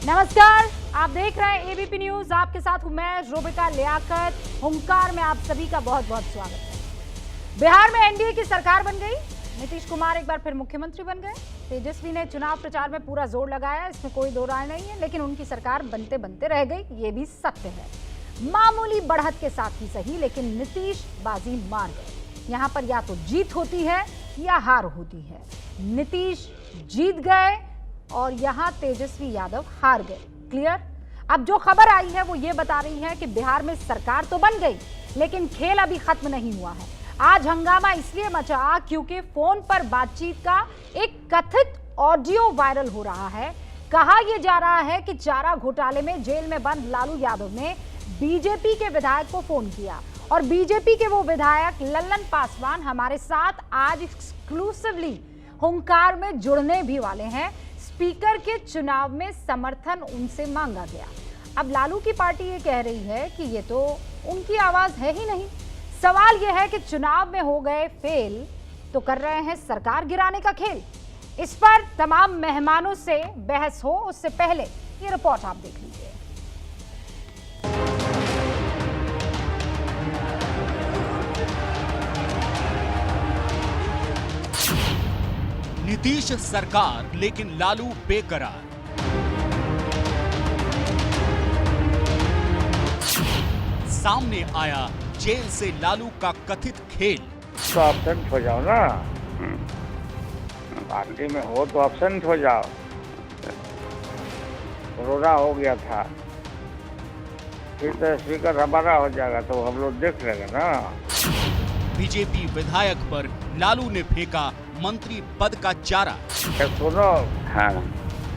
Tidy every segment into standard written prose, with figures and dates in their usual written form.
नमस्कार, आप देख रहे हैं एबीपी न्यूज। आपके साथ हूं मैं रोबिका लियाकत। हुंकार में आप सभी का बहुत बहुत स्वागत है। बिहार में एनडीए की सरकार बन गई, नीतीश कुमार एक बार फिर मुख्यमंत्री बन गए। तेजस्वी ने चुनाव प्रचार में पूरा जोर लगाया, इसमें कोई दो राय नहीं है, लेकिन उनकी सरकार बनते बनते रह गई, ये भी सत्य है। मामूली बढ़त के साथ ही सही, लेकिन नीतीश बाजी मार गए। यहाँ पर या तो जीत होती है या हार होती है। नीतीश जीत गए और यहां तेजस्वी यादव हार गए। क्लियर? अब जो खबर आई है वो ये बता रही है कि बिहार में सरकार तो बन गई, लेकिन खेल अभी खत्म नहीं हुआ है। आज हंगामा इसलिए मचा क्योंकि फोन पर बातचीत का एक कथित ऑडियो वायरल हो रहा है। कहा यह जा रहा है कि चारा घोटाले में जेल में बंद लालू यादव ने बीजेपी के विधायक को फोन किया और बीजेपी के वो विधायक लल्लन पासवान हमारे साथ आज एक्सक्लूसिवली हुंकार में जुड़ने भी वाले हैं। स्पीकर के चुनाव में समर्थन उनसे मांगा गया। अब लालू की पार्टी ये कह रही है कि ये तो उनकी आवाज है ही नहीं। सवाल यह है कि चुनाव में हो गए फेल तो कर रहे हैं सरकार गिराने का खेल। इस पर तमाम मेहमानों से बहस हो, उससे पहले ये रिपोर्ट आप देख लीजिए। नीतीश सरकार लेकिन लालू बेकरार। सामने आया जेल से लालू का कथित खेल। तो एब्सेंट हो जाओ ना, पार्टी में हो तो एब्सेंट हो जाओ। कोरोना हो गया था, फिर तो स्पीकर हमारा हो जाएगा तो हम लोग देख लेंगे ना। बीजेपी विधायक पर लालू ने फेंका मंत्री पद का चारा। सुनो, हाँ,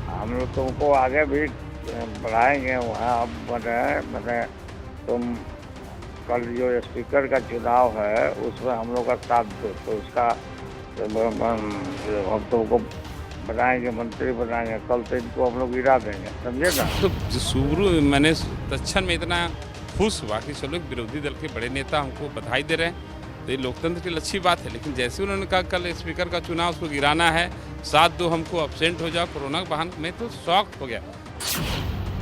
हम लोग तुमको आगे भी बढ़ाएंगे। वहाँ बने तुम कल जो स्पीकर का चुनाव है उसमें हम लोग का साथ दो, तो उसका हम तुमको बनाएंगे, मंत्री बनाएंगे। कल तो इनको हम लोग गिरा देंगे, समझे ना। तो शुरू मैंने तत्क्षण में इतना खुश हुआ कि चलो विरोधी दल के बड़े नेता हमको बधाई दे रहे हैं, तो ये लोकतंत्र की अच्छी बात है। लेकिन जैसे उन्होंने कहा कल स्पीकर का चुनाव उसको गिराना है, साथ दो हमको एब्सेंट हो जाओ कोरोना के बहाने, मैं तो शॉक हो गया।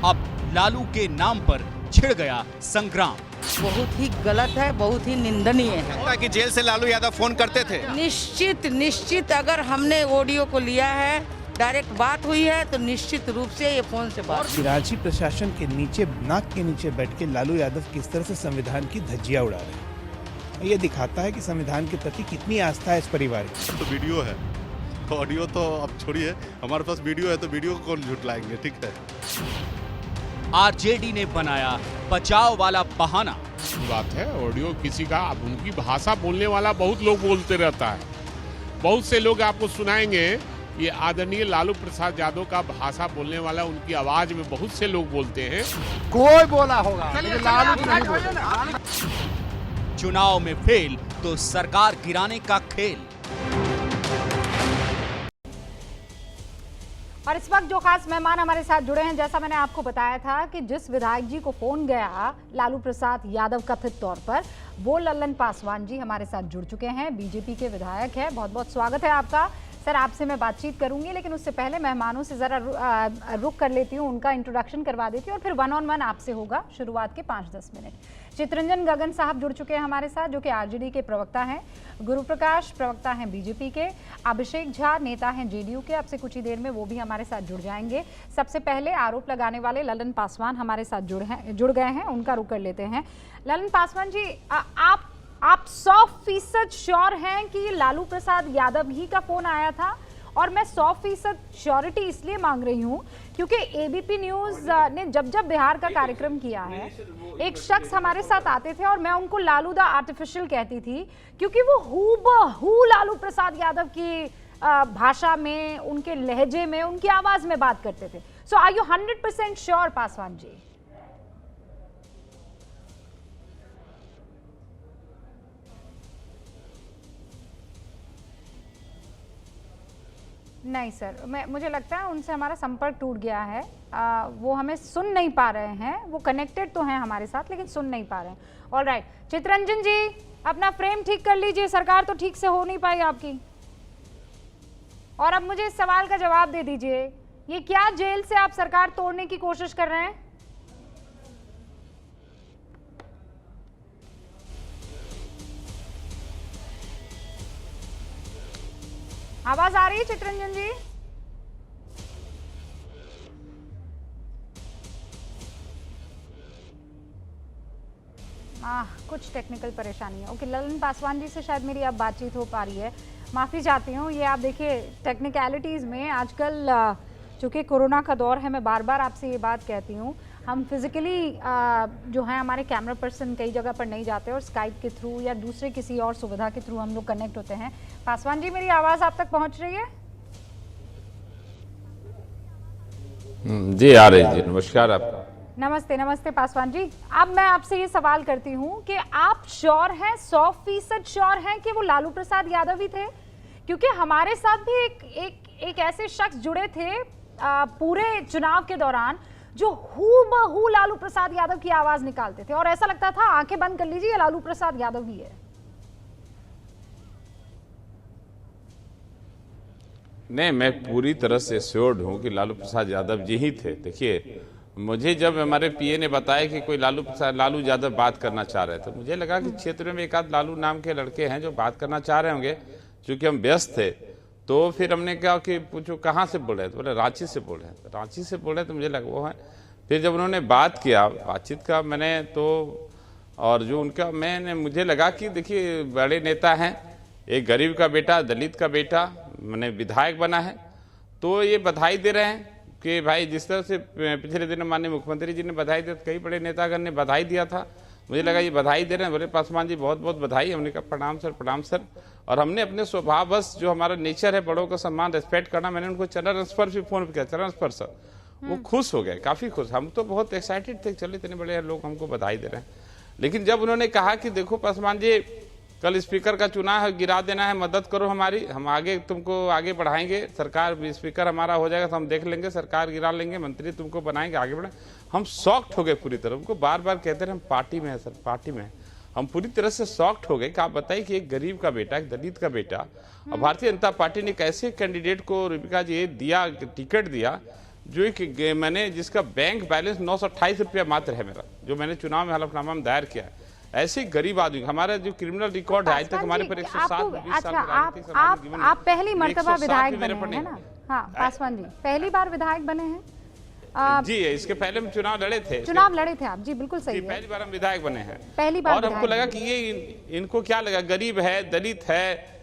अब लालू के नाम पर छिड़ गया संग्राम। बहुत ही गलत है, बहुत ही निंदनीय है। लगता कि जेल से लालू यादव फोन करते थे। निश्चित अगर हमने ऑडियो को लिया है, डायरेक्ट बात हुई है, तो निश्चित रूप से ये फोन से बात। राज्य प्रशासन के नीचे, नाक के नीचे बैठ के लालू यादव किस तरह से संविधान की धज्जियां उड़ा रहे हैं, ये दिखाता है कि संविधान के प्रति कितनी आस्था है इस परिवार की। तो वीडियो है, ऑडियो तो अब छोड़िए, हमारे पास वीडियो है तो वीडियो को कौन झुटलाएंगे। ठीक है, आरजेडी ने बनाया बचाव वाला बहाना। बात है ऑडियो किसी का, अब उनकी भाषा बोलने वाला बहुत लोग बोलते रहता है। बहुत से लोग आपको सुनाएंगे, ये आदरणीय लालू प्रसाद यादव का भाषा बोलने वाला, उनकी आवाज में बहुत से लोग बोलते हैं। कोई बोला होगा, लालू जी नहीं बोले। चुनाव में फेल तो सरकार गिराने का खेल। और इस वक्त जो खास मेहमान हमारे साथ जुड़े हैं, जैसा मैंने आपको बताया था कि जिस विधायक जी को फोन गया लालू प्रसाद यादव कथित तौर पर, वो लल्लन पासवान जी हमारे साथ जुड़ चुके हैं, बीजेपी के विधायक हैं। बहुत बहुत स्वागत है आपका। सर, आपसे मैं बातचीत करूंगी, लेकिन उससे पहले मेहमानों से जरा रुक कर लेती हूँ, उनका इंट्रोडक्शन करवा देती हूँ और फिर 1-on-1 आपसे होगा शुरुआत के 5-10 मिनट। चितरंजन गगन साहब जुड़ चुके हैं हमारे साथ, जो कि आरजेडी के प्रवक्ता हैं। गुरुप्रकाश प्रवक्ता हैं बीजेपी के। अभिषेक झा नेता हैं जेडीयू के। अब से कुछ ही देर में वो भी हमारे साथ जुड़ जाएंगे। सबसे पहले आरोप लगाने वाले लल्लन पासवान हमारे साथ जुड़ गए हैं, उनका रुक कर लेते हैं। लल्लन पासवान जी, आप 100% श्योर हैं कि लालू प्रसाद यादव ही का फोन आया था? और मैं 100% श्योरिटी इसलिए मांग रही हूं क्योंकि एबीपी न्यूज ने जब बिहार का कार्यक्रम किया है, एक शख्स हमारे साथ आते थे और मैं उनको लालू द आर्टिफिशियल कहती थी, क्योंकि वो हूबहू लालू प्रसाद यादव की भाषा में, उनके लहजे में, उनकी आवाज में बात करते थे। सो are you 100% sure Paswan ji? नहीं सर, मुझे लगता है उनसे हमारा संपर्क टूट गया है। वो हमें सुन नहीं पा रहे हैं। वो कनेक्टेड तो हैं हमारे साथ लेकिन सुन नहीं पा रहे हैं। ऑलराइट, चितरंजन जी अपना फ्रेम ठीक कर लीजिए, सरकार तो ठीक से हो नहीं पाई आपकी। और अब मुझे इस सवाल का जवाब दे दीजिए ये क्या जेल से आप सरकार तोड़ने की कोशिश कर रहे हैं? आवाज आ रही है चित्रंजन जी? कुछ टेक्निकल परेशानी है। ओके, ललन पासवान जी से शायद मेरी अब बातचीत हो पा रही है। माफ़ी चाहती हूँ, ये आप देखिए टेक्निकलिटीज़ में आजकल चूँकि कोरोना का दौर है, मैं बार बार आपसे ये बात कहती हूँ, हम फिज़िकली जो है हमारे कैमरा पर्सन कई जगह पर नहीं जाते और स्काइप के थ्रू या दूसरे किसी और सुविधा के थ्रू हम लोग कनेक्ट होते हैं। पासवान जी, मेरी आवाज़ आप तक पहुँच रही है? जी आ रही जी। नमस्कार आपका। नमस्ते। नमस्ते पासवान जी। अब मैं आपसे ये सवाल करती हूँ कि आप श्योर हैं, 100% श्योर हैं कि वो लालू प्रसाद यादव ही थे? क्योंकि हमारे साथ भी एक ऐसे शख्स जुड़े थे पूरे चुनाव के दौरान जो हूबहू लालू प्रसाद यादव की आवाज निकालते थे और ऐसा लगता था आंखें बंद कर लीजिए, लालू प्रसाद यादव ही है। नहीं, मैं पूरी तरह से श्योर्ड हूँ कि लालू प्रसाद यादव जी ही थे। देखिए, मुझे जब हमारे पीए ने बताया कि कोई लालू यादव बात करना चाह रहे थे, तो मुझे लगा कि क्षेत्र में एक आध लालू नाम के लड़के हैं जो बात करना चाह रहे होंगे। चूंकि हम व्यस्त थे तो फिर हमने कहा कि पूछो कहाँ से बोल रहे हैं, तो बोले रांची से बोल रहे हैं। तो रांची से बोल रहे हैं तो मुझे लगा वो है। फिर जब उन्होंने बात किया, बातचीत का मैंने तो, और जो उनका मुझे लगा कि देखिए बड़े नेता हैं, एक गरीब का बेटा, दलित का बेटा, मैंने विधायक बना है, तो ये बधाई दे रहे हैं कि भाई जिस तरह से पिछले दिन माननीय मुख्यमंत्री जी ने बधाई दिया, कई बड़े नेतागण ने बधाई दिया था, मुझे लगा ये बधाई दे रहे हैं। बोले पासवान जी बहुत बहुत बधाई। हमने कहा प्रणाम सर, प्रणाम सर। और हमने अपने स्वभाववश जो हमारा नेचर है, बड़ों का सम्मान, रेस्पेक्ट करना, मैंने उनको चरण स्पर्श भी फोन किया, चरण स्पर्श सर। वो खुश हो गए, काफी खुश। हम तो बहुत एक्साइटेड थे, चलो इतने बड़े लोग हमको बधाई दे रहे हैं। लेकिन जब उन्होंने कहा कि देखो पासवान जी, कल स्पीकर का चुनाव है, गिरा देना है, मदद करो हमारी, हम आगे तुमको आगे बढ़ाएंगे, सरकार स्पीकर हमारा हो जाएगा तो हम देख लेंगे, सरकार गिरा लेंगे, मंत्री तुमको बनाएंगे, आगे बढ़े। हम शॉक्ड हो गए पूरी तरह। उनको बार बार कहते रहे हम पार्टी में है सर, पार्टी में। हम पूरी तरह से शॉक्ड हो गए कि आप बताइए कि एक गरीब का बेटा, एक दलित का बेटा, और भारतीय जनता पार्टी ने कैसे कैंडिडेट को रूपिका जी दिया, टिकट दिया, जो एक मैंने जिसका बैंक बैलेंस 928 रुपया मात्र है मेरा, जो मैंने चुनाव में हलफनामा में दायर किया है। ऐसे गरीब आदमी, हमारा जो क्रिमिनल रिकॉर्ड है आज तक हमारे पर 107 साल आप पहली मर्तबा विधायक बने हैं ना? हाँ पासवान जी, पहली बार विधायक बने हैं जी। इसके पहले हम चुनाव लड़े थे आप जी, बिल्कुल सही है। पहली बार हम विधायक बने हैं, पहली बार। और हमको लगा कि ये इनको क्या लगा, गरीब है, दलित है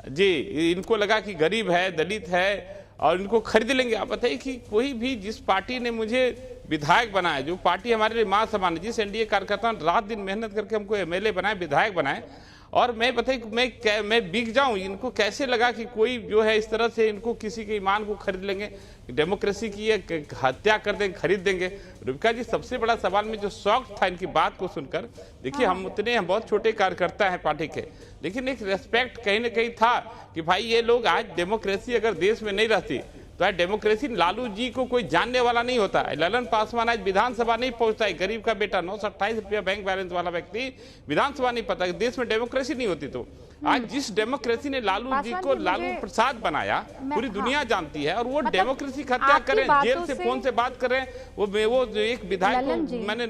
जी, इनको लगा कि गरीब है, दलित है और इनको खरीद लेंगे। आप बताइए कि कोई भी जिस पार्टी ने मुझे विधायक बनाया, जो पार्टी हमारे लिए मां समान है, जिस एनडीए कार्यकर्ता ने रात दिन मेहनत करके हमको एमएलए बनाए, विधायक बनाए, और मैं बताइए मैं बिक जाऊं, इनको कैसे लगा कि कोई जो है इस तरह से इनको किसी के ईमान को खरीद लेंगे, डेमोक्रेसी की हत्या कर देंगे, खरीद देंगे। रूपिका जी, सबसे बड़ा सवाल में जो शॉक था इनकी बात को सुनकर, देखिए हम बहुत छोटे कार्यकर्ता हैं पार्टी के, लेकिन एक रेस्पेक्ट कहीं ना कहीं था कि भाई ये लोग, आज डेमोक्रेसी अगर देश में नहीं रहती तो आज डेमोक्रेसी, लालू जी को कोई जानने वाला नहीं होता। ललन पासवान आज विधानसभा नहीं पहुंचता है, गरीब का बेटा, 928 रुपया बैंक बैलेंस वाला व्यक्ति विधानसभा नहीं पता, देश में डेमोक्रेसी नहीं होती। तो आज जिस डेमोक्रेसी ने लालू जी को लालू प्रसाद बनाया, पूरी दुनिया जानती है, और वो डेमोक्रेसी की हत्या करें, जेल से फोन से बात कर रहे हैं, वो एक विधायक को मैंने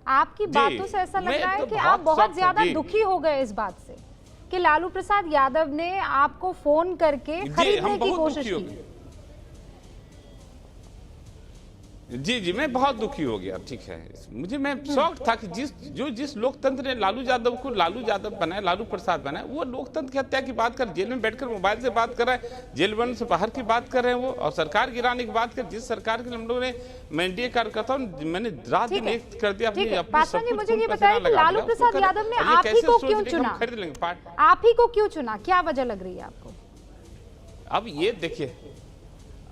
आपकी बातों से ऐसा लग रहा है कि आप बहुत ज्यादा दुखी हो गए इस बात से कि लालू प्रसाद यादव ने आपको फोन करके खरीदने की कोशिश की। जी, मैं बहुत दुखी हो गया। ठीक है, मैं शौक था कि जिस लोकतंत्र ने लालू यादव बनाया, लालू प्रसाद बनाया, वो लोकतंत्र की हत्या की बात कर, जेल में बैठकर मोबाइल से बात कर रहा है, जेल बंद से बाहर की बात कर रहे हैं वो, और सरकार गिराने की बात कर, जिस सरकार के हम लोगों ने एनडीए कार्यकर्ताओं मैंने रात दिन एक कर दिया। मुझे ये बताइए कि लालू प्रसाद यादव ने आप ही को क्यों चुना? खरीद लेंगे, आप ही को क्यों चुना? क्या वजह लग रही है आपको? अब ये देखिए,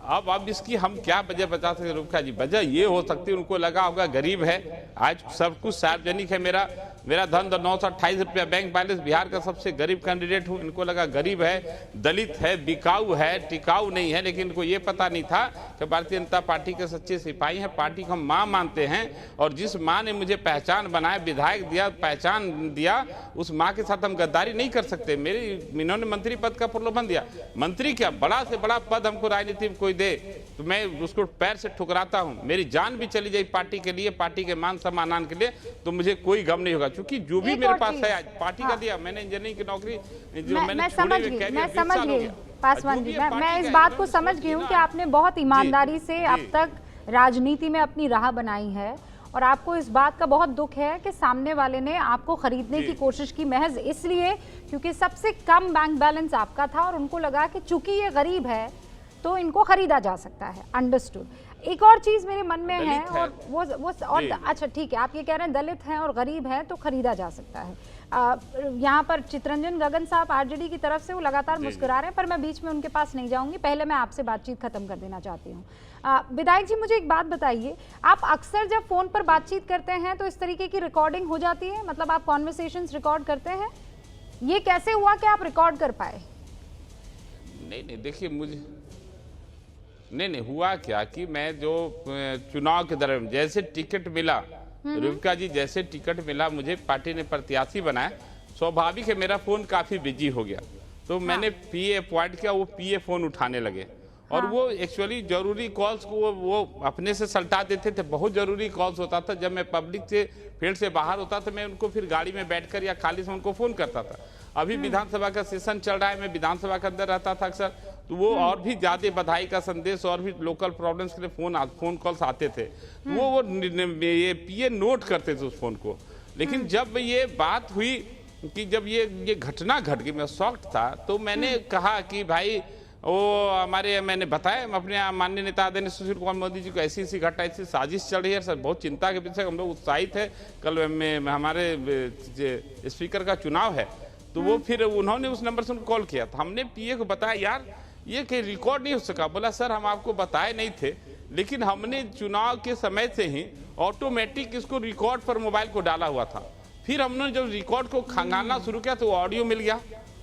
अब इसकी हम क्या वजह बता सकते रूपिका जी? वजह ये हो सकती है, उनको लगा होगा गरीब है, आज सब कुछ सार्वजनिक है, मेरा धन 928 रुपया बैंक बैलेंस, बिहार का सबसे गरीब कैंडिडेट हूं, इनको लगा गरीब है, दलित है, बिकाऊ है, टिकाऊ नहीं है। लेकिन इनको ये पता नहीं था कि भारतीय जनता पार्टी के सच्चे सिपाही हैं, पार्टी को हम मां मानते हैं, और जिस मां ने मुझे पहचान बनाया, विधायक दिया, पहचान दिया, उस मां के साथ हम गद्दारी नहीं कर सकते। इन्होंने मंत्री पद का प्रलोभन दिया, मंत्री क्या, बड़ा से बड़ा पद हमको राजनीति में कोई कोई दे तो मैं उसको पैर से ठुकराता हूं। मेरी जान भी चली जाए पार्टी के लिए, पार्टी के मान सम्मान के लिए, तो मुझे कोई गम नहीं होगा, क्योंकि जो भी मेरे पास है आज पार्टी का दिया। मैंने इंजीनियरिंग की नौकरी जो मैंने छोड़ी हुई मैं समझ गई पासवान जी, मैं इस बात को समझ गई हूँ कि आपने बहुत ईमानदारी से अब तक राजनीति में अपनी राह बनाई है, और आपको इस बात का बहुत दुख है कि सामने वाले ने आपको खरीदने की कोशिश की महज इसलिए क्योंकि सबसे कम बैंक बैलेंस आपका था, और उनको लगा कि चूंकि ये गरीब है तो इनको खरीदा जा सकता है। अंडरस्टूड। एक और चीज मेरे मन में है, और वो और अच्छा ठीक है, आप ये कह रहे हैं दलित हैं और गरीब हैं तो खरीदा जा सकता है। यहाँ पर चितरंजन गगन साहब आरजेडी की तरफ से वो लगातार मुस्कुरा रहे हैं, पर मैं बीच में उनके पास नहीं जाऊंगी, पहले मैं आपसे बातचीत खत्म कर देना चाहती हूँ। विधायक जी, मुझे एक बात बताइए, आप अक्सर जब फोन पर बातचीत करते हैं तो इस तरीके की रिकॉर्डिंग हो जाती है, मतलब आप कॉन्वर्सेशंस रिकॉर्ड करते हैं? ये कैसे हुआ कि आप रिकॉर्ड कर पाए? नहीं देखिए, मुझे नहीं हुआ क्या कि मैं जो चुनाव के दौरान जैसे टिकट मिला, रुबिका जी जैसे टिकट मिला, मुझे पार्टी ने प्रत्याशी बनाया, स्वाभाविक है मेरा फोन काफी बिजी हो गया, तो मैंने पीए अपॉइंट किया, वो पीए फोन उठाने लगे, और वो एक्चुअली जरूरी कॉल्स को वो अपने से सल्टा देते थे। बहुत जरूरी कॉल्स होता था, जब मैं पब्लिक से फील्ड से बाहर होता था, मैं उनको फिर गाड़ी में बैठकर या खाली से उनको फोन करता था। अभी विधानसभा का सेशन चल रहा है, मैं विधानसभा के अंदर रहता था अक्सर, तो वो और भी ज्यादा बधाई का संदेश और भी लोकल प्रॉब्लम्स के लिए फोन कॉल्स आते थे, वो ये पीए नोट करते थे उस फोन को। लेकिन जब ये बात हुई कि जब ये घटना घट गई, मैं शॉक्ड था, तो मैंने कहा कि भाई वो मैंने बताया अपने माननीय नेता आदरणीय सुशील कुमार मोदी जी को ऐसी घटना, ऐसी साजिश चल रही है सर, बहुत चिंता के विषय, हम लोग उत्साहित है। कल में हमारे स्पीकर का चुनाव है, तो वो फिर उन्होंने उस नंबर से उनको कॉल किया, तो हमने पीए को बताया यार ये कहीं रिकॉर्ड नहीं हो सका। बोला सर हम आपको बताए नहीं थे, लेकिन हमने चुनाव के समय से ही ऑटोमेटिक इसको रिकॉर्ड पर मोबाइल को डाला हुआ था। फिर हमने जब रिकॉर्ड को खंगालना शुरू किया तो ऑडियो मिल गया,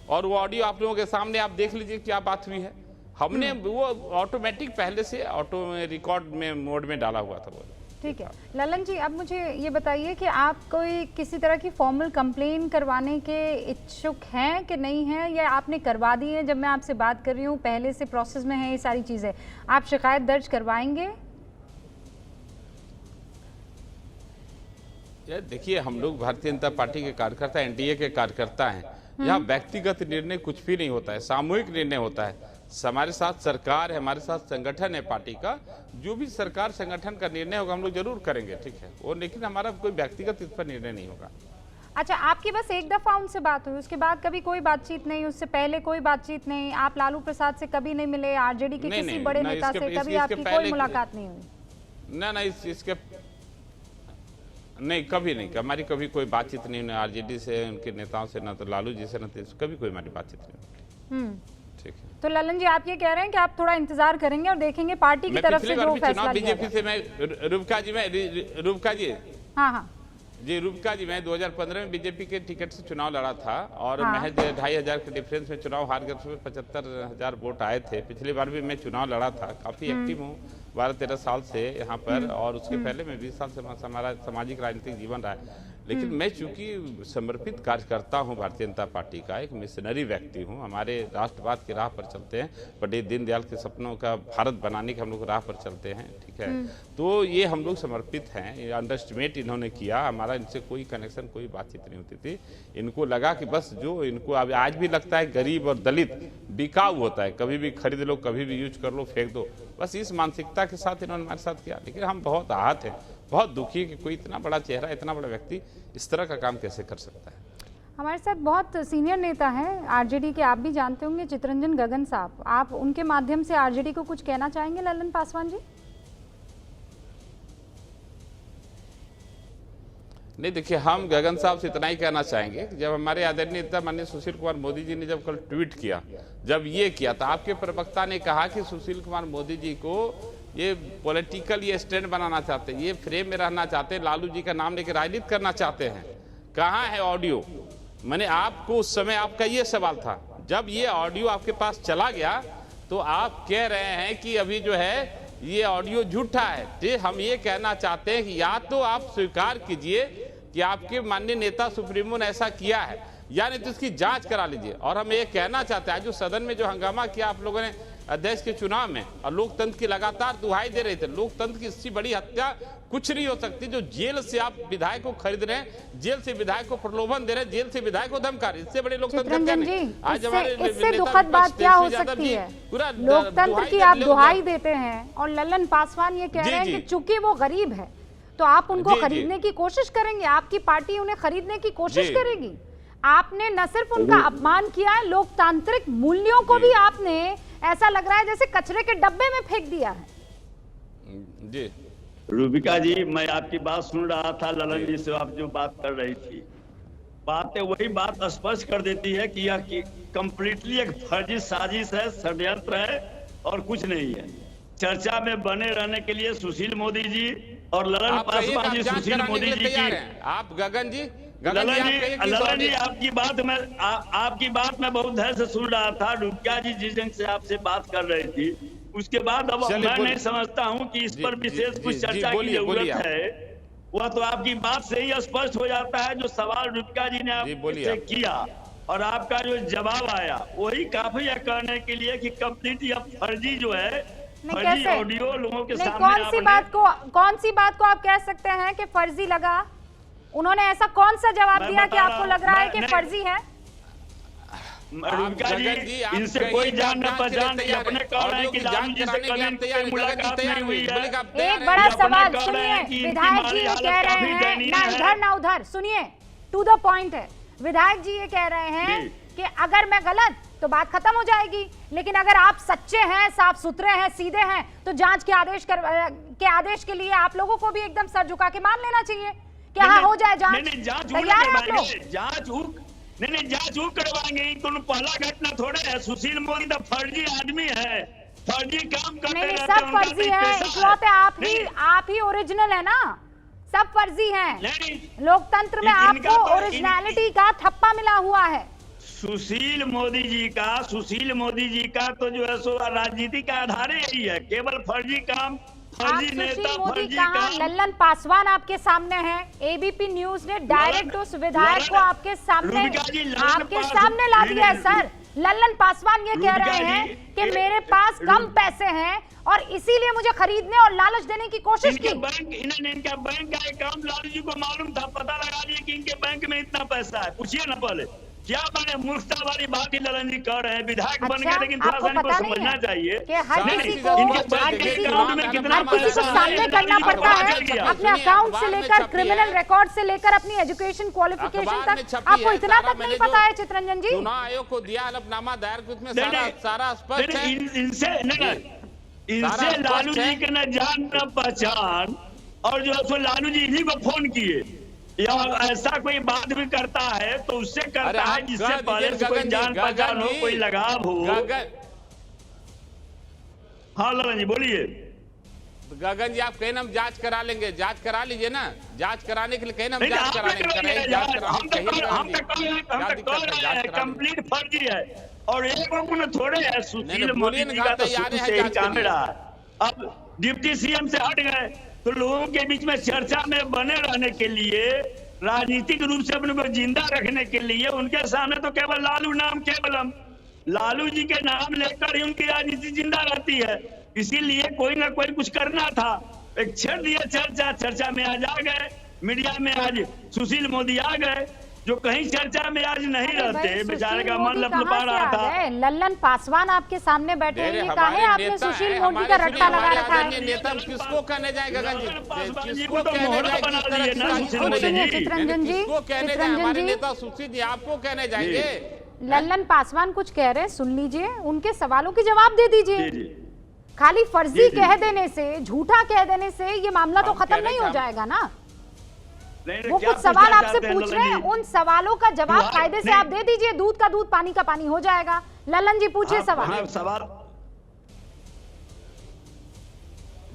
और वो ऑडियो आप लोगों के सामने आप देख लीजिए क्या बात हुई है। हमने वो ऑटोमेटिक पहले से ऑटो रिकॉर्ड में मोड में डाला हुआ था। ठीक है ललन जी, अब मुझे ये बताइए कि आप कोई किसी तरह की फॉर्मल कंप्लेन करवाने के इच्छुक हैं कि नहीं हैं, या आपने करवा दी है? जब मैं आपसे बात कर रही हूँ पहले से प्रोसेस में है ये सारी चीज़ें, आप शिकायत दर्ज करवाएंगे? देखिए, हम लोग भारतीय जनता पार्टी के कार्यकर्ता, एनडीए के कार्यकर्ता हैं। यहाँ व्यक्तिगत निर्णय कुछ भी नहीं होता है, सामूहिक निर्णय होता है। हमारे साथ सरकार है, हमारे साथ संगठन है पार्टी का, जो भी सरकार संगठन का निर्णय होगा हम लोग जरूर करेंगे, ठीक है, और लेकिन हमारा कोई व्यक्तिगत इस पर निर्णय नहीं होगा। अच्छा, आपकी बस एक दफा उनसे बात हुई, उसके बाद कभी कोई बातचीत नहीं? उससे पहले कोई बातचीत नहीं? आप लालू प्रसाद से कभी नहीं मिले? आरजेडी के किसी बड़े नेता से कभी आपकी कोई मुलाकात नहीं हुई? ना इसके नहीं, कभी नहीं, हमारी कभी कोई बातचीत नहीं हुई आरजेडी से, उनके नेताओं से, ना तो लालू जी से, ना तो कभी कोई हमारी बातचीत नहीं हुई। ठीक है, तो ललन जी आप ये कह रहे हैं कि आप थोड़ा इंतजार करेंगे और देखेंगे पार्टी की तरफ से जो फैसला लिया बीजेपी से मैं रुबिका जी हाँ जी, रुबिका जी, मैं 2015 में बीजेपी के टिकट से चुनाव लड़ा था, और महज 2500 के डिफरेंस में चुनाव हार गया, उसमें 75,000 वोट आए थे। पिछली बार भी मैं चुनाव लड़ा था, काफी एक्टिव हूँ 12-13 साल से यहाँ पर, और उसके पहले मैं 20 साल से हमारा सामाजिक राजनीतिक जीवन रहा है। लेकिन मैं चूंकि समर्पित कार्यकर्ता हूं भारतीय जनता पार्टी का, एक मिशनरी व्यक्ति हूं, हमारे राष्ट्रवाद की राह पर चलते हैं, पंडित दीनदयाल के सपनों का भारत बनाने के हम लोग राह पर चलते हैं, ठीक है, तो ये हम लोग समर्पित हैं। ये अंडरस्टिमेट इन्होंने किया, हमारा इनसे कोई कनेक्शन, कोई बातचीत नहीं होती थी। इनको लगा कि बस जो इनको अब आज भी लगता है गरीब और दलित बिकाऊ होता है, कभी भी खरीद लो, कभी भी यूज कर लो, फेंक दो, बस इस मानसिकता के साथ इन्होंने हमारे साथ किया। लेकिन हम बहुत आहत हैं, बहुत दुखी कि कोई इतना बड़ा चेहरा, इतना बड़ा व्यक्ति इस तरह का काम कैसे कर सकता है। हमारे साथ बहुत सीनियर नेता हैं आरजेडी के, आप भी जानते होंगे, चितरंजन गगन साहब, आप उनके माध्यम से आरजेडी को कुछ कहना चाहेंगे ललन पासवान जी? नहीं, देखिए, हम गगन साहब से इतना ही कहना चाहेंगे कि जब हमारे आदरणीय नेता माननीय सुशील कुमार मोदी जी ने जब कल ट्वीट किया, जब ये किया, तो आपके प्रवक्ता ने कहा कि सुशील कुमार मोदी जी को ये पॉलिटिकल ये स्टैंड बनाना चाहते हैं, ये फ्रेम में रहना चाहते हैं, लालू जी का नाम लेकर राजनीति करना चाहते हैं। कहाँ है ऑडियो? मैंने आपको उस समय आपका ये सवाल था, जब ये ऑडियो आपके पास चला गया तो आप कह रहे हैं कि अभी जो है ये ऑडियो झूठा है। तो हम ये कहना चाहते हैं कि या तो आप स्वीकार कीजिए कि आपके माननीय नेता सुप्रीमो ने ऐसा किया है, या नहीं तो इसकी जांच करा लीजिए। और हम ये कहना चाहते हैं, आज जो सदन में जो हंगामा किया आप लोगों ने, अध्यक्ष के चुनाव में और लोकतंत्र की लगातार दुहाई दे रहे थे। लोकतंत्र की इससे बड़ी हत्या कुछ नहीं हो सकती जो जेल से आप विधायक को खरीद रहे हैं, जेल से विधायक को प्रलोभन दे रहे हैं, जेल से विधायक को धमका रहे हैं। इससे बड़े लोकतंत्र चित्ररंजन जी, इससे दुखद बात क्या हो सकती है? लोकतंत्र की आप दुहाई देते हैं और लल्लन पासवान ये कह रहे हैं कि चूंकि वो गरीब है तो आप उनको खरीदने की कोशिश करेंगे, आपकी पार्टी उन्हें खरीदने की कोशिश करेगी। आपने न सिर्फ उनका अपमान किया है, लोकतांत्रिक मूल्यों को भी आपने ऐसा लग रहा है जैसे कचरे के डब्बे में फेंक दिया है। जी रूबिका जी, मैं आपकी बात सुन रहा था, ललन जी से आप जो बात कर रही थी, बातें वही बात स्पष्ट कर देती है कि यह कंप्लीटली एक फर्जी साजिश है, षड्यंत्र है और कुछ नहीं है। चर्चा में बने रहने के लिए सुशील मोदी जी और ललन पासवान जी, सुशील मोदी जी की, आप गगन जी, ललन जी आपकी बात मैं बहुत धैर्य से सुन रहा था। रूबिका जी जिस ढंग से आपसे बात कर रही थी, उसके बाद अब मैं नहीं समझता हूं कि इस पर विशेष कुछ चर्चा की जरूरत है। वह तो आपकी बात से ही स्पष्ट हो जाता है। जो सवाल रूबिका जी ने आपसे किया और आपका जो जवाब आया वही काफी है कहने के लिए कि कंप्लीट यह फर्जी जो है, फर्जी ऑडियो लोगों के सामने। कौन सी बात को आप कह सकते हैं कि फर्जी लगा? उन्होंने ऐसा कौन सा जवाब दिया कि आपको लग रहा है कि फर्जी है? रूबिका जी, इनसे कोई जान न पहचान नहीं, अपने कह रहे हैं कि लालू जी से कभी मुलाकात नहीं हुई है। एक बड़ा सवाल सुनिए, विधायक जी ये कह रहे हैं, ना इधर ना उधर, सुनिए, टू द पॉइंट है। विधायक जी ये कह रहे हैं कि अगर मैं गलत तो बात खत्म हो जाएगी, लेकिन अगर आप सच्चे हैं, साफ सुथरे हैं, सीधे हैं, तो जांच के आदेश के लिए आप लोगों को भी एकदम सर झुका के मान लेना चाहिए कि हाँ हो जाए जांच। तैयार है आप लोग? नहीं, जांच वो करवाएंगे। तो पहला घटना थोड़े है। सुशील मोदी तो फर्जी आदमी है, फर्जी काम करते रहते हैं। सब फर्जी है, इकलौते आप ही ओरिजिनल है ना, सब फर्जी हैं। लोकतंत्र में आपको ओरिजिनलिटी का थप्पा मिला हुआ है। सुशील मोदी जी का तो जो है सो राजनीति का आधार यही है, केवल फर्जी काम, फर्जी नेता, फर्जी काम। लल्लन पासवान आपके सामने है, एबीपी न्यूज ने डायरेक्ट उस विधायक को आपके सामने ला दिया है। सर, लल्लन पासवान ये कह रहे हैं कि मेरे पास कम पैसे हैं और इसीलिए मुझे खरीदने और लालच देने की कोशिश की। इनका बैंक का अकाउंट लालू जी को मालूम था, पता लगा लिए कि इनके बैंक में इतना पैसा है। पूछिए ना पहले, क्या मैंने मूर्खता वाली बात ही ललन जी कर रहे हैं। विधायक बन गए, लेकिन थोड़ा सा इनको समझना चाहिए कि हर किसी को सामने करना पड़ता है, अपने अकाउंट से लेकर क्रिमिनल रिकॉर्ड से लेकर अपनी एजुकेशन क्वालिफिकेशन तक। आपको इतना तक नहीं पता है चित्ररंजन जी? चुनाव आयोग को दिया हलफनामा दायर, उसमें सारा स्पष्ट है। इनसे लालू जी के न जान न पहचान, और जो है लालू जी इन्हीं को फोन किए, या ऐसा कोई बात भी करता है तो उससे करता है जिससे पहले से कोई जान पहचान हो, कोई लगाव हो। हाँ ललन जी बोलिए। गगन जी, आप कहें हम जांच करा लेंगे, जांच करा लीजिए ना, जांच कराने के लिए कहें हम जांच करा लेंगे। कंप्लीट फर्जी है और एक थोड़े है। सुशील मोदी जी का तो कैमरा, अब डिप्टी सीएम से हट गए तो लोगों के बीच में चर्चा में बने रहने के लिए, राजनीतिक रूप से अपने को जिंदा रखने के लिए उनके सामने तो केवल लालू नाम, केवलम लालू जी के नाम लेकर ही उनकी राजनीति जिंदा रहती है। इसीलिए कोई ना कोई कुछ करना था, एक छेड़ दिया चर्चा में आज आ गए, मीडिया में आज सुशील मोदी आ गए, जो कहीं चर्चा में आज नहीं रहते। बेचारे का मन लपलपा रहा था। लल्लन पासवान आपके सामने बैठे हैं, ये काहे आपने सुशील मोदी का रट्टा लगा रखा है? नेता किसको कहने जाए गगन जी? किसको कहने जाए चित्ररंजन जी? हमारे नेता सुशील जी आपको कहने जाएंगे? लल्लन पासवान कुछ कह रहे हैं, सुन लीजिए, उनके सवालों की जवाब दे दीजिए। खाली फर्जी कह देने से, झूठा कह देने से ये मामला तो खत्म नहीं हो जाएगा ना। वो कुछ सवाल आपसे पूछ रहे हैं, उन सवालों का जवाब कायदे से आप दे दीजिए। दूध का दूध, पानी का पानी हो जाएगा। लल्लन जी पूछिए सवाल।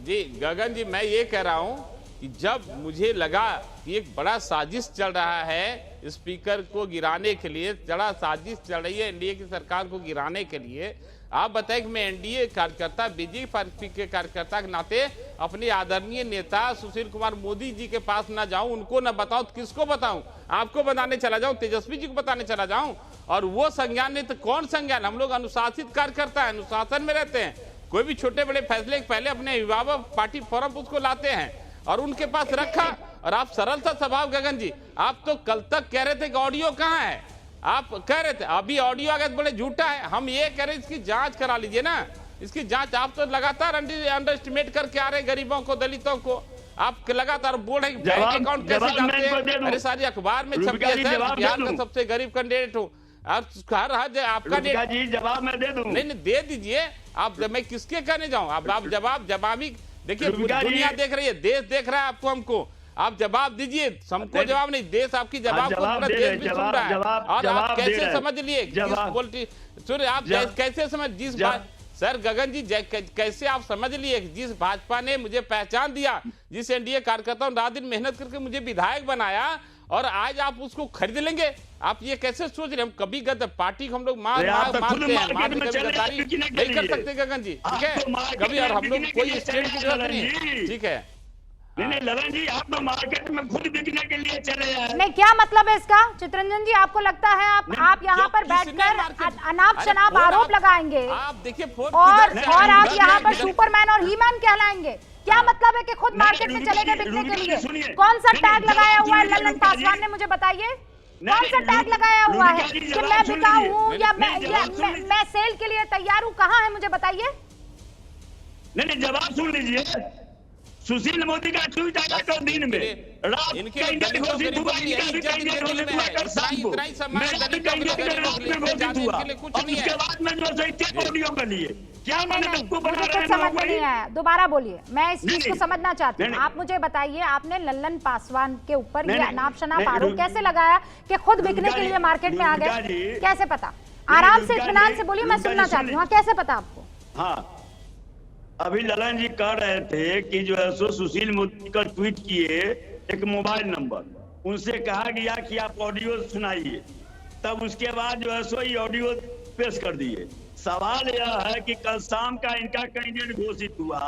जी गगन जी, मैं ये कह रहा हूं कि जब मुझे लगा कि एक बड़ा साजिश चल रहा है स्पीकर को गिराने के लिए, बड़ा साजिश चल रही है एनडीए की सरकार को गिराने के लिए, आप बताएं कि मैं एनडीए कार्यकर्ता, बीजेपी पार्टी के कार्यकर्ता के नाते अपने आदरणीय नेता सुशील कुमार मोदी जी के पास ना जाऊं, उनको ना बताऊं तो किसको बताऊं? आपको बताने चला जाऊं, तेजस्वी जी को बताने चला जाऊं? और वो संज्ञान नहीं तो कौन संज्ञान? हम लोग अनुशासित कार्यकर्ता है, अनुशासन में रहते हैं। कोई भी छोटे बड़े फैसले के पहले अपने अभिभावक पार्टी फोरम उसको लाते हैं और उनके पास रखा। और आप सरल सा स्वभाव गगन जी, आप तो कल तक कह रहे थे कि ऑडियो कहाँ है, आप कह रहे थे, अभी ऑडियो आ गया तो बोले झूठा है। हम ये कह रहे इसकी जांच करा लीजिए ना, इसकी जांच। आप तो लगातार अंडर एस्टिमेट करके आ रहे गरीबों को, दलितों को। आप लगातार बोल रहे हैं बैंक अकाउंट कैसे जानते हैं? अरे सारी अखबार में छप गया सर, बिहार का सबसे गरीब कैंडिडेट हूँ। आप आपका जवाब मैं दे दूं? नहीं दे दीजिए आप। मैं किसके कहने जाऊं? आप जवाबी देखिए, दुनिया देख रही है, देश देख रहा है आपको, हमको। आप जवाब दीजिए, हमको जवाब नहीं, देश आपकी जवाब को पूरा देश भी सुन रहा है। और आप कैसे समझ लिए सुनिए, आप कैसे समझ जिस बात सर गगन जी कैसे आप समझ लिए जिस भाजपा ने मुझे पहचान दिया, जिस एनडीए कार्यकर्ताओं ने रात दिन मेहनत करके मुझे विधायक बनाया, और आज आप उसको खरीद लेंगे? आप ये कैसे सोच रहे? हम कभी पार्टी को हम लोग मारते हैं, गद्दारी नहीं कर सकते गगन जी, ठीक है? कभी और हम लोग कोई स्टेट की जरूरत नहीं, ठीक है? नहीं ललन जी, आप तो मार्केट में खुद बिकने के लिए चले हैं। नहीं, क्या मतलब है इसका चित्ररंजन जी? आपको लगता है आप यहाँ पर बैठकर अनाप शनाप आरोप लगाएंगे आप देखिए और आप यहाँ पर सुपरमैन और ही मैन कहलाएंगे? क्या मतलब है कि खुद मार्केट में चले गए बिकने के लिए? कौन सा टैग लगाया हुआ है ललन पासवान ने, मुझे बताइए? कौन सा टैग लगाया हुआ है कि मैं बिका हूँ या मैं सेल के लिए तैयार हूँ? कहाँ है मुझे बताइए? नहीं, जवाब सुन लीजिए। सुशील मोदी का ट्वीट आया कल दिन में, रात इनके का इंडियन घोषित हुआ, इनका इंडियन घोषित हुआ कल शाम को, मैं का इंडियन रात में घोषित हुआ, और उसके बाद में जो सही ऑडियो कर लिए। क्या मैंने सबको बना रहा है? समझ नहीं आया, दोबारा बोलिए, मैं इस चीज को समझना चाहती हूँ। आप मुझे बताइए, आपने ललन पासवान के ऊपर ये अनाप शनाप आरोप कैसे लगाया कि खुद बिकने के लिए मार्केट में आ गए? कैसे पता? आराम से इत्मीनान से बोलिए, मैं सुनना चाहती हूँ। कैसे पता आपको? हाँ, अभी ललन जी कह रहे थे कि जो है सो सुशील मोदी का ट्वीट किए एक मोबाइल नंबर, उनसे कहा गया कि आप ऑडियो सुनाइए, तब उसके बाद जो है सो ये ऑडियो पेश कर दिए। सवाल यह है कि कल शाम का इनका कैंडिडेट घोषित हुआ,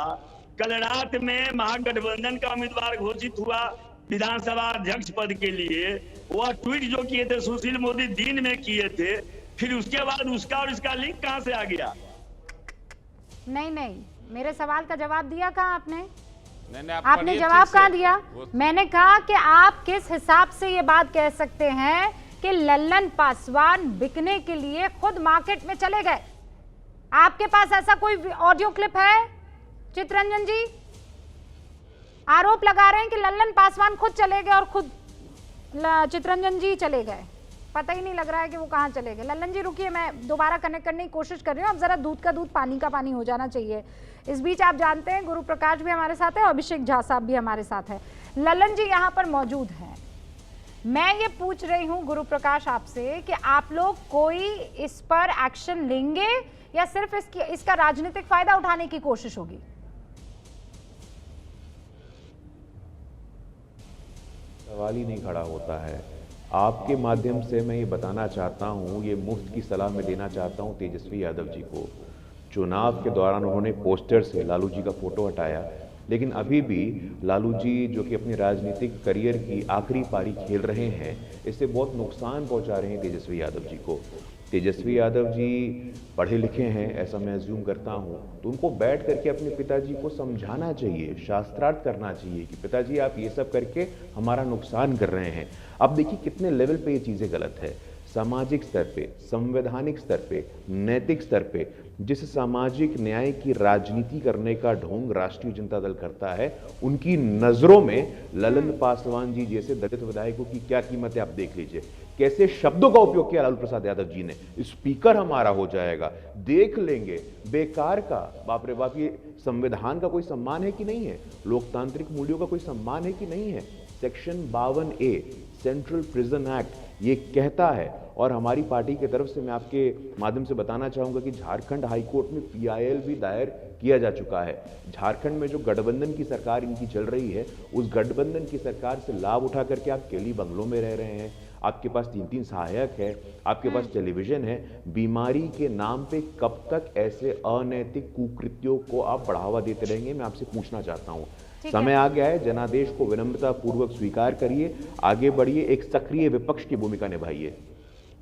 कल रात में महागठबंधन का उम्मीदवार घोषित हुआ विधानसभा अध्यक्ष पद के लिए। वह ट्वीट जो किए थे सुशील मोदी दिन में किए थे, फिर उसके बाद उसका और इसका लिंक कहां से आ गया? नहीं, मेरे सवाल का जवाब दिया कहाँ आपने? आपने जवाब कहाँ दिया? मैंने कहा कि आप किस हिसाब से ये बात कह सकते हैं कि ललन पासवान बिकने के लिए खुद मार्केट में चले गए? आपके पास ऐसा कोई ऑडियो क्लिप है चित्ररंजन जी? आरोप लगा रहे हैं कि ललन पासवान खुद चले गए और खुद चित्ररंजन जी चले गए। पता ही नहीं लग रहा है कि वो कहाँ चले गए। ललन जी रुकिए, मैं दोबारा कनेक्ट करने की कोशिश कर रही हूँ। अब जरा दूध का दूध पानी का पानी हो जाना चाहिए। इस बीच आप जानते हैं गुरु प्रकाश भी हमारे साथ है और अभिषेक झा साहब भी हमारे साथ है। ललन जी यहाँ पर मौजूद हैं। मैं ये पूछ रही हूँ गुरु प्रकाश आपसे कि आप लोग कोई इस पर एक्शन लेंगे या सिर्फ इसका राजनीतिक फायदा उठाने की कोशिश होगी? सवाल ही नहीं खड़ा होता है। आपके माध्यम से मैं ये बताना चाहता हूँ, ये मुफ्त की सलाह मैं देना चाहता हूँ तेजस्वी यादव जी को। चुनाव के दौरान उन्होंने पोस्टर से लालू जी का फोटो हटाया, लेकिन अभी भी लालू जी जो कि अपने राजनीतिक करियर की आखिरी पारी खेल रहे हैं, इससे बहुत नुकसान पहुंचा रहे हैं तेजस्वी यादव जी को। तेजस्वी यादव जी पढ़े लिखे हैं, ऐसा मैं अज्यूम करता हूं, तो उनको बैठ करके अपने पिताजी को समझाना चाहिए, शास्त्रार्थ करना चाहिए कि पिताजी आप ये सब करके हमारा नुकसान कर रहे हैं। अब देखिए कितने लेवल पे ये चीज़ें गलत है। सामाजिक स्तर पे, संवैधानिक स्तर पे, नैतिक स्तर पे जिस सामाजिक न्याय की राजनीति करने का ढोंग राष्ट्रीय जनता दल करता है, उनकी नजरों में ललन पासवान जी जैसे दलित विधायकों की क्या कीमत है आप देख लीजिए। कैसे शब्दों का उपयोग किया लालू प्रसाद यादव जी ने, स्पीकर हमारा हो जाएगा, देख लेंगे, बेकार का। बाप रे बाप, ये संविधान का कोई सम्मान है कि नहीं है? लोकतांत्रिक मूल्यों का कोई सम्मान है कि नहीं है? Section 52A central prison act ये कहता है, और हमारी पार्टी की तरफ से मैं आपके माध्यम से बताना चाहूंगा कि झारखंड हाईकोर्ट में PIL भी दायर किया जा चुका है। झारखंड में जो गठबंधन की सरकार इनकी चल रही है, उस गठबंधन की सरकार से लाभ उठा करके आप केली बंगलों में रह रहे हैं, आपके पास 3-3 सहायक है, आपके पास टेलीविजन है। बीमारी के नाम पे कब तक ऐसे अनैतिक कुकृत्यों को आप बढ़ावा देते रहेंगे? मैं आपसे पूछना चाहता हूँ। समय आ गया है, जनादेश को विनम्रता पूर्वक स्वीकार करिए, आगे बढ़िए, एक सक्रिय विपक्ष की भूमिका निभाइए।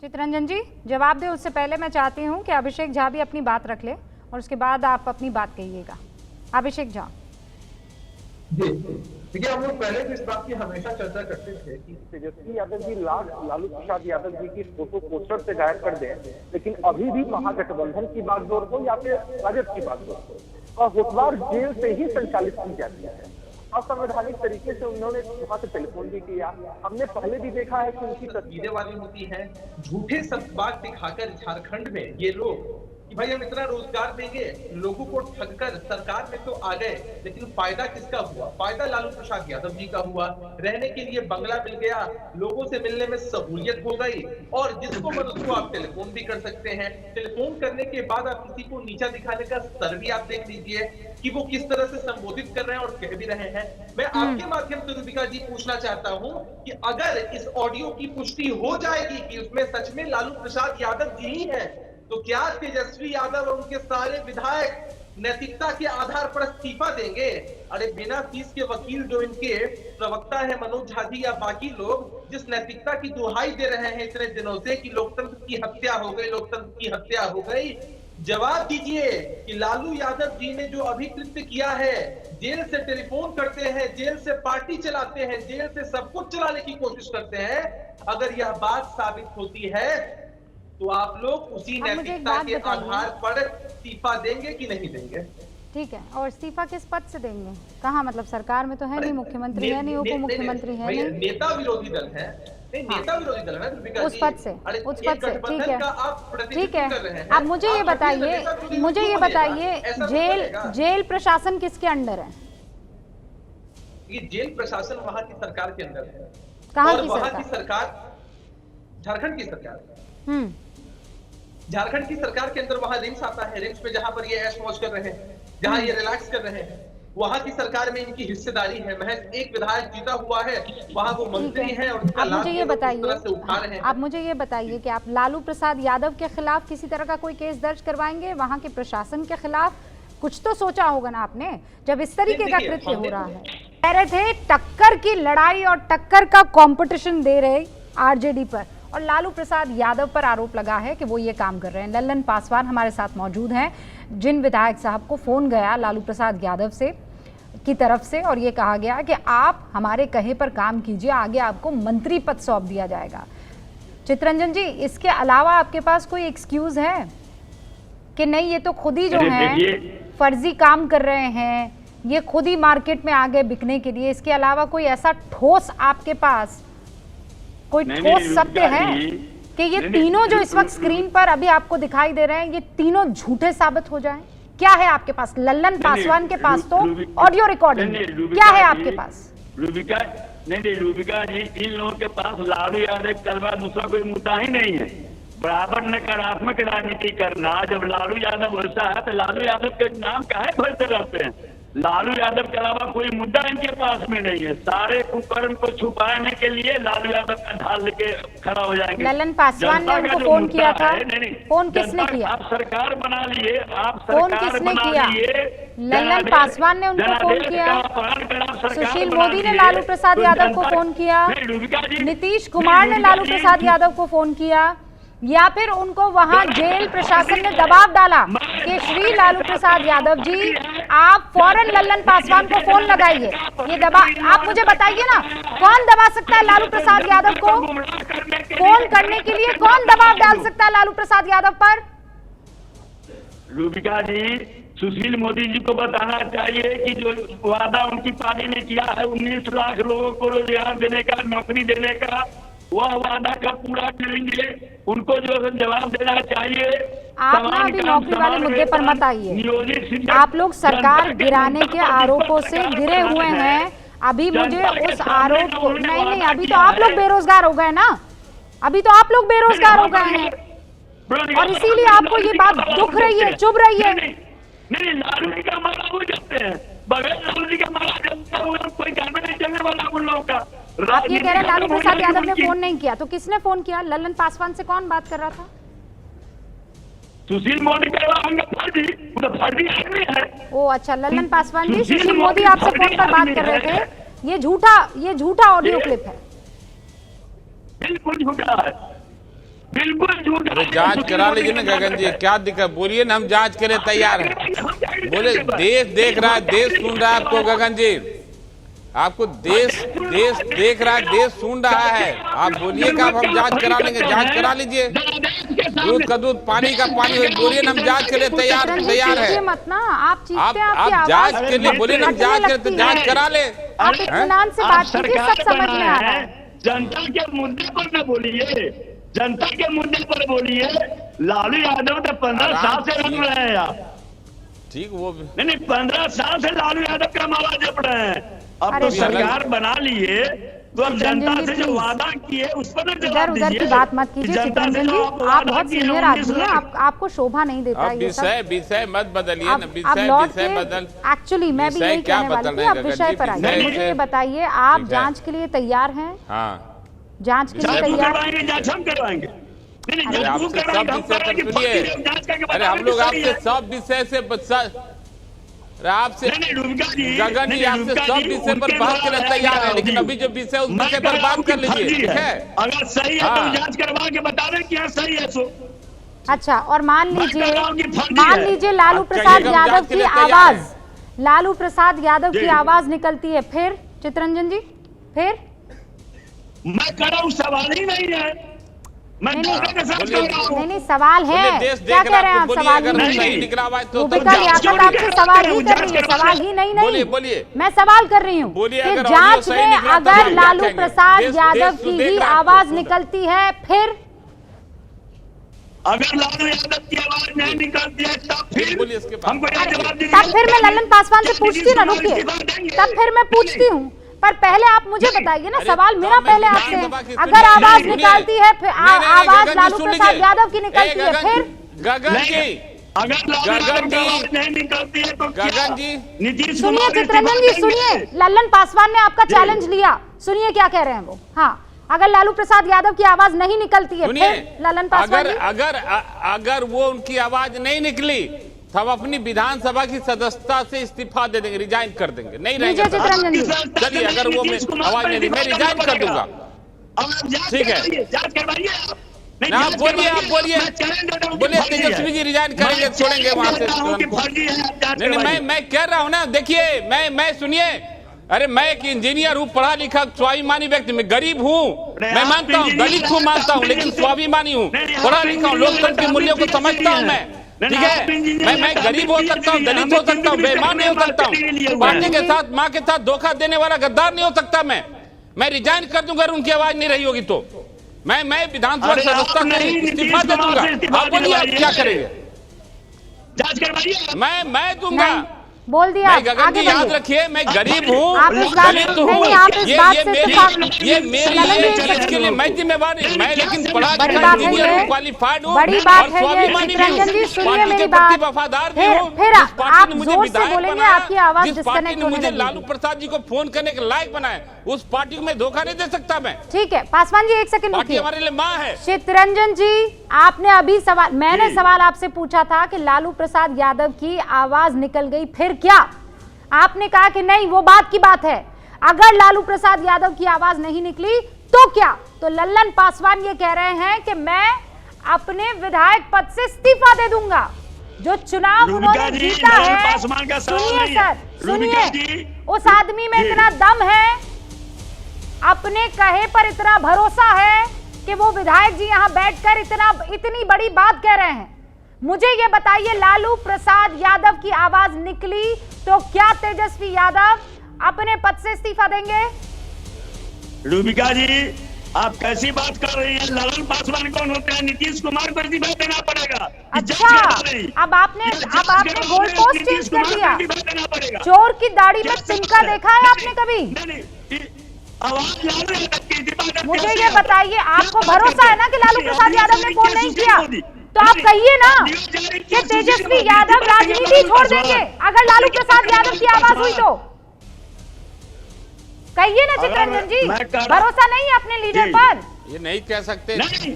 चितरंजन जी जवाब दे, उससे पहले मैं चाहती हूँ कि अभिषेक झा भी अपनी बात रख ले और उसके बाद आप अपनी बात कहिएगा। अभिषेक झा जी, देखिए हम लोग पहले भी इस बात की हमेशा चर्चा करते थे कि तेजस्वी यादव जी लालू प्रसाद यादव जी की फोटो पोस्टर से गायब कर दें, लेकिन अभी भी महागठबंधन की बागडोर हो या फिर राजद की बागडोर हो, और होटवार जेल से ही संचालित की जाती है। असंवैधानिक तरीके से उन्होंने वहां से टेलीफोन भी किया। हमने पहले भी देखा है कि उनकी तस्वीरें वाली होती है, झूठे सत्बाग दिखाकर झारखंड में ये लोग कि भाई हम इतना रोजगार देंगे, लोगों को ठगकर सरकार में तो आ गए, लेकिन फायदा किसका हुआ? फायदा लालू प्रसाद यादव जी का हुआ। रहने के लिए बंगला मिल गया, लोगों से मिलने में सहूलियत हो गई, और जिसको मन उसको आप टेलीफोन भी कर सकते हैं। टेलीफोन करने के बाद आप किसी को नीचा दिखाने का स्तर भी आप देख लीजिए कि वो किस तरह से संबोधित कर रहे हैं और कह भी रहे हैं। मैं आपके माध्यम से रूबिका जी पूछना चाहता हूं कि अगर इस ऑडियो की पुष्टि हो जाएगी कि उसमें सच में लालू प्रसाद यादव जी ही है, तो क्या तेजस्वी यादव और उनके सारे विधायक नैतिकता के आधार पर इस्तीफा देंगे? अरे बिना फीस के वकील जो इनके प्रवक्ता है मनोज झा जी या बाकी लोग जिस नैतिकता की दुहाई दे रहे हैं इतने दिनों से कि लोकतंत्र की हत्या हो गई, लोकतंत्र की हत्या हो गई, जवाब दीजिए कि लालू यादव जी ने जो अभी कृत्य किया है, जेल से टेलीफोन करते हैं, जेल से पार्टी चलाते हैं, जेल से सब कुछ चलाने की कोशिश करते हैं, अगर यह बात साबित होती है तो आप लोग उसी नैतिकता के आधार पर इस्तीफा देंगे कि नहीं देंगे? ठीक है, और इस्तीफा किस पद से देंगे? कहाँ, मतलब सरकार में तो है नहीं, मुख्यमंत्री है नहीं, उप मुख्यमंत्री है नहीं, नेता विरोधी दल है, नेता विरोधी दल है उस पद से, उस पद से। ठीक है, ठीक है। अब मुझे ये बताइए, जेल प्रशासन किसके अंडर है? ये जेल प्रशासन वहां की सरकार के अंदर है। कहाँ की सरकार? झारखंड की सरकार। झारखंड की सरकार के अंदर वहां रिम्स आता है, रिम्स पे जहां पर ये ऐश मौज कर रहे हैं, जहां ये रिलैक्स कर रहे हैं, वहां की सरकार में इनकी हिस्सेदारी है। महज एक विधायक जीता हुआ है, वहां वो मंत्री है और आप मुझे ये बताइए कि आप लालू प्रसाद यादव के खिलाफ किसी तरह का कोई केस दर्ज करवाएंगे? वहां के प्रशासन के खिलाफ कुछ तो सोचा होगा ना आपने, जब इस तरीके का कृत्य हो रहा है। कह रहे थे टक्कर की लड़ाई और टक्कर का कंपटीशन दे रहे आरजेडी पर, और लालू प्रसाद यादव पर आरोप लगा है कि वो ये काम कर रहे हैं। लल्लन पासवान हमारे साथ मौजूद हैं, जिन विधायक साहब को फोन गया लालू प्रसाद यादव से की तरफ से और ये कहा गया कि आप हमारे कहे पर काम कीजिए, आगे आपको मंत्री पद सौंप दिया जाएगा। चितरंजन जी, इसके अलावा आपके पास कोई एक्सक्यूज है कि नहीं, ये तो खुद ही जो है फर्जी काम कर रहे हैं, ये खुद ही मार्केट में आ गए बिकने के लिए? इसके अलावा कोई ऐसा ठोस आपके पास कोई ठोस सत्य है कि ये तीनों जो इस वक्त स्क्रीन पर अभी आपको दिखाई दे रहे हैं, ये तीनों झूठे साबित हो जाएं? क्या है आपके पास? लल्लन पासवान के पास तो ऑडियो रिकॉर्डिंग, क्या है आपके पास? रूबिका जी, इन लोगों के पास लालू यादव के अलावा दूसरा कोई मुद्दा ही नहीं है। बराबर नकारात्मक राजनीति करना, जब लालू यादव बोलता है तो लालू यादव के नाम काहे भरते रहते हैं? लालू यादव के अलावा कोई मुद्दा इनके पास में नहीं है। सारे कुकर्म को छुपाने के लिए लालू यादव का ढाल लेके खड़ा हो जाएंगे। लल्लन पासवान ने उनको फोन किया था, फोन किसने किया? आप सरकार बना लिए, आप फोन किसने किया? लल्लन पासवान ने उनको फोन किया, सुशील मोदी ने लालू प्रसाद यादव को फोन किया, नीतीश कुमार ने लालू प्रसाद यादव को फोन किया, या फिर उनको वहां जेल प्रशासन ने दबाव डाला कि श्री लालू प्रसाद यादव जी आप फौरन लल्लन पासवान को फोन लगाइए? ये दबाव आप मुझे बताइए ना, कौन दबा सकता है लालू प्रसाद यादव को? फोन करने के लिए कौन दबाव डाल सकता है लालू प्रसाद यादव पर? रूबिका जी, सुशील मोदी जी को बताना चाहिए कि जो वादा उनकी पार्टी ने किया है 19 लाख लोगों को रोजगार देने का, नौकरी देने का, वह वादा का पूरा करेंगे। उनको जो जवाब देना चाहिए। आप ना अभी नौकरी वाले मुद्दे पर मत आइए, आप लोग सरकार गिराने के आरोपों से घिरे हुए हैं। अभी मुझे उस आरोप को नहीं, अभी तो आप लोग बेरोजगार हो गए ना, अभी तो आप लोग बेरोजगार हो गए हैं और इसीलिए आपको ये बात दुख रही है, चुभ रही है। नहीं, लालू जी का माला वो जाते हैं, बगैर लालू जी का माला जाता है, कोई घर में नहीं चलने वाला उन लोगों का। आप ये कह रहे हैं लालू प्रसाद यादव ने फोन नहीं किया, तो किसने फोन किया? लल्लन पासवान से कौन बात कर रहा था? सुशील मोदी करवाएंगे फर्जी, वो तो फर्जी आदमी है। ओ अच्छा, लल्लन पासवान जी सुशील मोदी आपसे फोन पर बात कर रहे थे। ये झूठा ऑडियो क्लिप है। बिल्कुल झूठा है, बिल्कुल झूठा। अरे जांच करा लीजिए ना गगन जी, क्या दिक्कत? बोलिए ना, हम जांच के लिए तैयार हैं। बोले देश देख रहा है, देश सुन रहा है आपको गगन जी, आपको देश देख रहा है, देश सुन रहा है। आप बोलिए कि आप हम जांच करा लेंगे, जांच करा लीजिए। दूध का दूध, पानी का पानी, बोलिए ना, हम जांच के लिए तैयार है। मत ना, आप जांच के लिए बोलिए ना, हम जांच के लिए जांच करा ले। आप इत्मीनान से बात कीजिए, सब समझ में आ रहा है। जनता के मुद्दे पर न बोलिए, जनता के मुद्दे पर बोलिए। लालू यादव तो 15 साल से रख रहे हैं आप, ठीक? वो नहीं 15 साल से लालू यादव का आवाज जप रहे हैं। अब तो सरकार बना लिए, तो अब जनता से जो वादा किए उस पर इधर उधर की बात मत कीजिए चित्रंजन जी, आप बहुत सीनियर आदमी हैं, आपको शोभा नहीं देता ये सब। विषय मत बदलिए ना, विषय बदल। एक्चुअली मैं भी यही कहने वाली थी, आप विषय पर आइए। मुझे ये बताइए, आप जांच के लिए तैयार हैं? हाँ, जांच के लिए तैयार? जांच हम करवाएंगे। आपसे सब विषय पर सुनिए, अरे हम लोग आपसे सब विषय से आपसे गगन जी आपसे सब विषय पर बात करने तैयार है, लेकिन अभी जो विषय उस विषय पर बात कर लीजिए, ठीक है? अगर सही है तो जांच करवा के बता दें क्या सही है। सो अच्छा, और मान लीजिए लालू प्रसाद यादव की आवाज, लालू प्रसाद यादव की आवाज निकलती है, फिर चित्रंजन जी फिर? मैं कर रहा हूँ, सवाल ही नहीं है। नहीं सवाल है, क्या कह रहे हैं आप? सवाल ही नहीं, रूबिका लियाकत आपसे सवाल ही कर रही है, सवाल ही नहीं। बोलिए, मैं सवाल कर रही हूँ कि जांच में अगर लालू प्रसाद यादव की ही आवाज निकलती है, फिर? अगर लालू यादव की आवाज नहीं निकलती है तब फिर हमको जवाब दीजिए। तब फिर मैं लल्लन पासवान से पूछती हूँ ना, रुकिए, तब फिर मैं पूछती हूँ, पर पहले आप मुझे बताइए ना, सवाल मेरा पहले आपसे है। अगर आवाज निकालती है, फिर आवाज लालू प्रसाद यादव की निकलती है, फिर? गगन जी, अगर गगन जी नहीं निकलती है तो गगन जी नीतीश सुनिए चित्रंजन जी, सुनिए, लल्लन पासवान ने आपका चैलेंज लिया, सुनिए क्या कह रहे हैं वो। हाँ, अगर लालू प्रसाद यादव की आवाज नहीं निकलती है, फिर लल्लन पासवान? अगर वो उनकी आवाज नहीं निकली तो हम अपनी विधानसभा की सदस्यता से इस्तीफा दे देंगे, रिजाइन कर देंगे, नहीं रहेंगे। चलिए, अगर वो आवाज नहीं, मैं रिजाइन कर दूंगा, ठीक है? आप बोलिए तेजस्वी जी रिजाइन करेंगे, छोड़ेंगे वहां से। नहीं, मैं कह रहा हूँ ना, देखिए, मैं सुनिए, अरे मैं एक इंजीनियर हूँ, पढ़ा लिखा स्वाभिमानी व्यक्ति, मैं गरीब हूँ, मैं मानता हूँ, दलित हूँ मानता हूँ, लेकिन स्वाभिमानी हूँ, पढ़ा लिखा हूँ, लोकतंत्र के मूल्यों को समझता हूँ मैं, ठीक है? मैं गरीब हो सकता हूँ, दलित हो सकता हूँ, बेईमान नहीं हो सकता हूँ, पार्टी के साथ, माँ के साथ धोखा देने वाला गद्दार नहीं हो सकता। मैं रिजाइन कर दूंगा, उनकी आवाज नहीं रही होगी तो मैं विधानसभा सदस्यता से इस्तीफा दे दूंगा। आप बोलिए, आप क्या करेंगे? जांच करवाइए। मैं दूंगा, बोल दिया। गगन जी याद रखिए, मैं गरीब हूँ, दलित हूँ, ये मेरे लिए मैं जिम्मेवार नहीं, मैं लेकिन पढ़ा लिखा इंजीनियर हूँ, क्वालिफाइड हूँ, बड़ी बात है ये चित्रंजन जी, सुनिए मेरी बात, वफादार फिर आप जोर से बोलेंगे, आपकी आवाज डिस्कनेक्ट होने मुझे लालू प्रसाद जी को फोन करने के लायक बनाया, उस पार्टी को मैं धोखा नहीं दे सकता। मैं ठीक है, पासवान जी एक सेकंड रुकिए, हमारे लिए माँ है। चित्रंजन जी, आपने अभी सवाल, मैंने सवाल आपसे पूछा था कि लालू प्रसाद यादव की आवाज निकल गई, फिर क्या? आपने कहा कि नहीं, वो बात की बात है, अगर लालू प्रसाद यादव की आवाज नहीं निकली तो क्या? तो लल्लन पासवान ये कह रहे हैं कि मैं अपने विधायक पद से इस्तीफा दे दूंगा। जो चुनाव उन्होंने जीता है, सुनिए सर, सुनिए, उस आदमी में इतना दम है, अपने कहे पर इतना भरोसा है कि वो विधायक जी यहाँ बैठकर इतनी बड़ी बात कह रहे हैं। मुझे ये बताइए, लालू प्रसाद यादव की आवाज निकली तो क्या तेजस्वी यादव अपने पद से इस्तीफा देंगे? रूबिका जी, आप कैसी बात कर रही हैं? ललन पासवान कौन होते हैं? नीतीश कुमार को इस्तीफा देना पड़ेगा। अच्छा, अब आपने गोल पोस्ट चेंज कर दिया। चोर की दाढ़ी में तिनका देखा है आपने कभी? मुझे ये बताइए, आपको भरोसा है ना कि लालू प्रसाद यादव ने फोन नहीं किया? तो आप कहिए ना कि तेजस्वी यादव राजनीति छोड़ देंगे अगर लालू प्रसाद यादव की आवाज हुई तो। कहिए ना चित्ररंजन जी, भरोसा नहीं है अपने लीडर पर? ये नहीं कह सकते,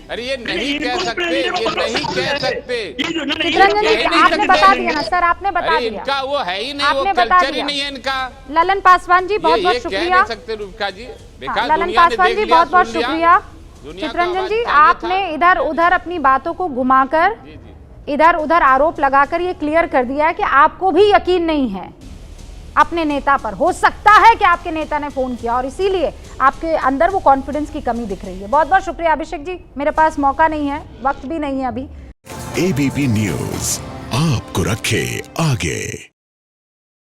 अरे ये नहीं कह सकते, ये नहीं कह सकते चित्ररंजन जी आपने बता दिया ना सर, आपने बता दिया। इनका वो है ही नहीं, वो कल्चर ही नहीं है इनका। ललन पासवान जी बहुत बहुत शुक्रिया। कह नहीं सकते रूपका जी, ललन पासवान जी बहुत बहुत शुक्रिया। चित्ररंजन जी आपने इधर उधर अपनी बातों को घुमाकर, इधर उधर आरोप लगाकर ये क्लियर कर दिया है कि आपको भी यकीन नहीं है अपने नेता पर। हो सकता है कि आपके नेता ने फोन किया और इसीलिए आपके अंदर वो कॉन्फिडेंस की कमी दिख रही है। बहुत बहुत शुक्रिया अभिषेक जी, मेरे पास मौका नहीं है, वक्त भी नहीं है अभी। एबीपी न्यूज आपको रखे आगे।